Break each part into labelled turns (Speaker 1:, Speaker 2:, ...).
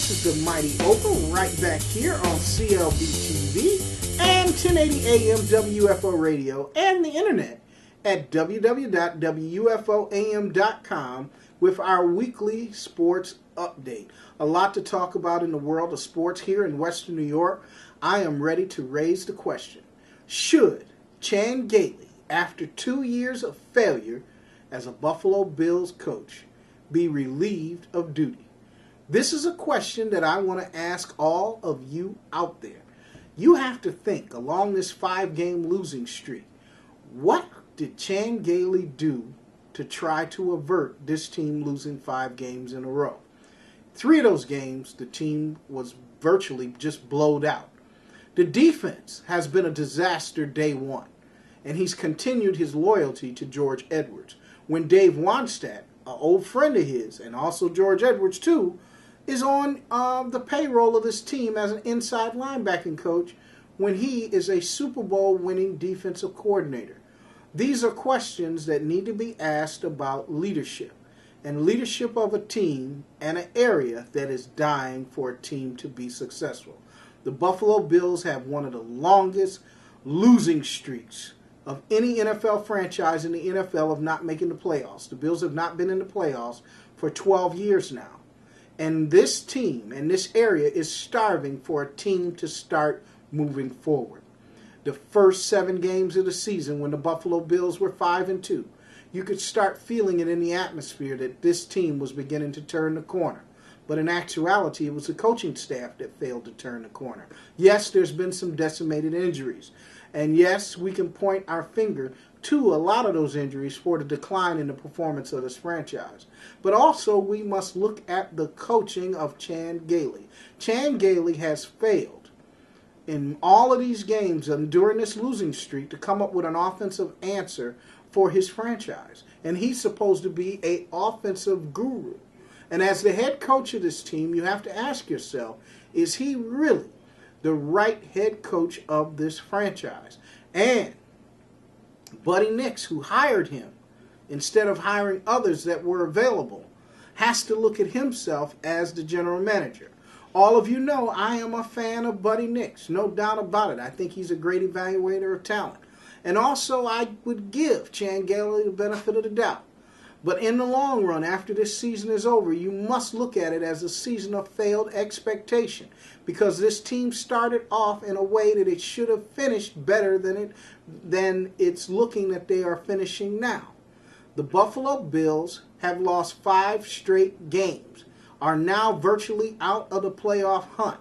Speaker 1: This is the mighty OB'a right back here on clbTV and 1080 AM WFO Radio and the internet at www.wufam.com with our weekly sports update. A lot to talk about in the world of sports here in Western New York. I am ready to raise the question. Should Chan Gailey, after 2 years of failure as a Buffalo Bills coach, be relieved of duty? This is a question that I want to ask all of you out there. You have to think, along this 5-game losing streak, what did Chan Gailey do to try to avert this team losing 5 games in a row? 3 of those games, the team was virtually just blowed out. The defense has been a disaster day one, and he's continued his loyalty to George Edwards. When Dave Wannstedt, an old friend of his, and also George Edwards too, is on the payroll of this team as an inside linebacking coach when he is a Super Bowl winning defensive coordinator. These are questions that need to be asked about leadership and leadership of a team and an area that is dying for a team to be successful. The Buffalo Bills have one of the longest losing streaks of any NFL franchise in the NFL of not making the playoffs. The Bills have not been in the playoffs for 12 years now. And this team and this area is starving for a team to start moving forward. The first 7 games of the season, when the Buffalo Bills were 5-2, you could start feeling it in the atmosphere that this team was beginning to turn the corner. But in actuality, it was the coaching staff that failed to turn the corner. Yes, there's been some decimated injuries. And yes, we can point our finger to a lot of those injuries for the decline in the performance of this franchise. But also, we must look at the coaching of Chan Gailey. Chan Gailey has failed in all of these games and during this losing streak to come up with an offensive answer for his franchise. And he's supposed to be an offensive guru. And as the head coach of this team, you have to ask yourself, is he really the right head coach of this franchise? And Buddy Nix, who hired him instead of hiring others that were available, has to look at himself as the general manager. All of you know I am a fan of Buddy Nix, no doubt about it. I think he's a great evaluator of talent. And also I would give Chan Gailey the benefit of the doubt. But in the long run, after this season is over, you must look at it as a season of failed expectation, because this team started off in a way that it should have finished better than it's looking that they are finishing now. The Buffalo Bills have lost 5 straight games, are now virtually out of the playoff hunt.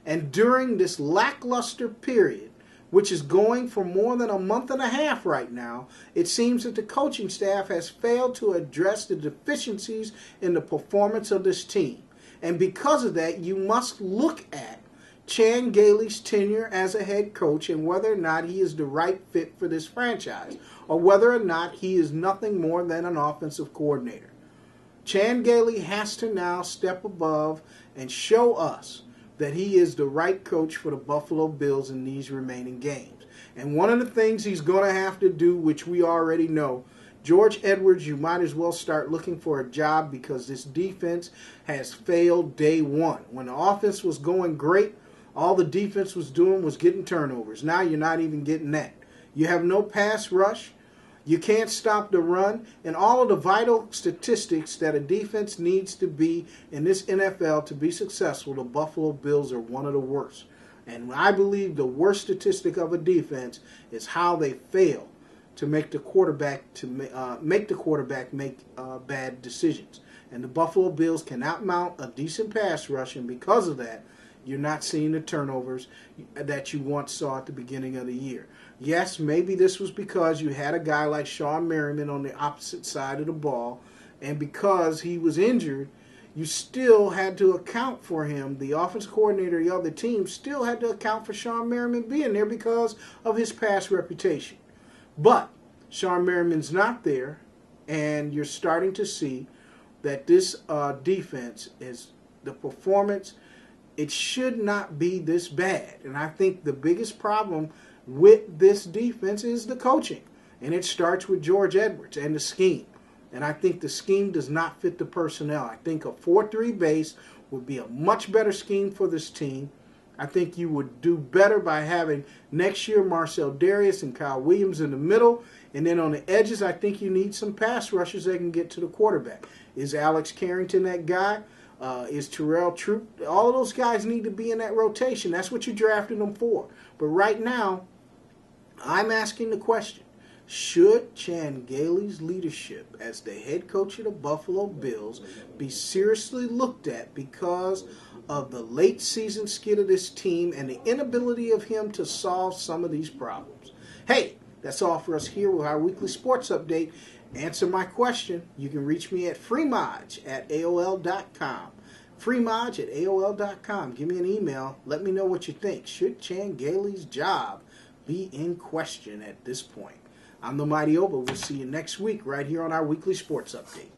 Speaker 1: And during this lackluster period, which is going for more than a month and a half right now, it seems that the coaching staff has failed to address the deficiencies in the performance of this team. And because of that, you must look at Chan Gailey's tenure as a head coach and whether or not he is the right fit for this franchise, or whether or not he is nothing more than an offensive coordinator. Chan Gailey has to now step above and show us that he is the right coach for the Buffalo Bills in these remaining games. And one of the things he's going to have to do, which we already know, George Edwards, you might as well start looking for a job, because this defense has failed day one. When the offense was going great, all the defense was doing was getting turnovers. Now you're not even getting that. You have no pass rush. You can't stop the run, and all of the vital statistics that a defense needs to be in this NFL to be successful, the Buffalo Bills are one of the worst. And I believe the worst statistic of a defense is how they fail to make the quarterback make bad decisions. And the Buffalo Bills cannot mount a decent pass rush, and because of that, you're not seeing the turnovers that you once saw at the beginning of the year. Yes, maybe this was because you had a guy like Sean Merriman on the opposite side of the ball, and because he was injured, you still had to account for him. The offense coordinator of the other team still had to account for Sean Merriman being there because of his past reputation. But Sean Merriman's not there, and you're starting to see that this defense is the performance. It should not be this bad. And I think the biggest problem with this defense is the coaching. And it starts with George Edwards and the scheme. And I think the scheme does not fit the personnel. I think a 4-3 base would be a much better scheme for this team. I think you would do better by having next year Marcel Darius and Kyle Williams in the middle. And then on the edges, I think you need some pass rushers that can get to the quarterback. Is Alex Carrington that guy? Is Terrell Troop? All of those guys need to be in that rotation. That's what you drafted them for. But right now, I'm asking the question, should Chan Gailey's leadership as the head coach of the Buffalo Bills be seriously looked at because of the late season skid of this team and the inability of him to solve some of these problems? Hey, that's all for us here with our weekly sports update. Answer my question. You can reach me at freemaj@aol.com. freemaj@aol.com. Give me an email. Let me know what you think. Should Chan Gailey's job be in question at this point? I'm the Mighty OB'a. We'll see you next week right here on our weekly sports update.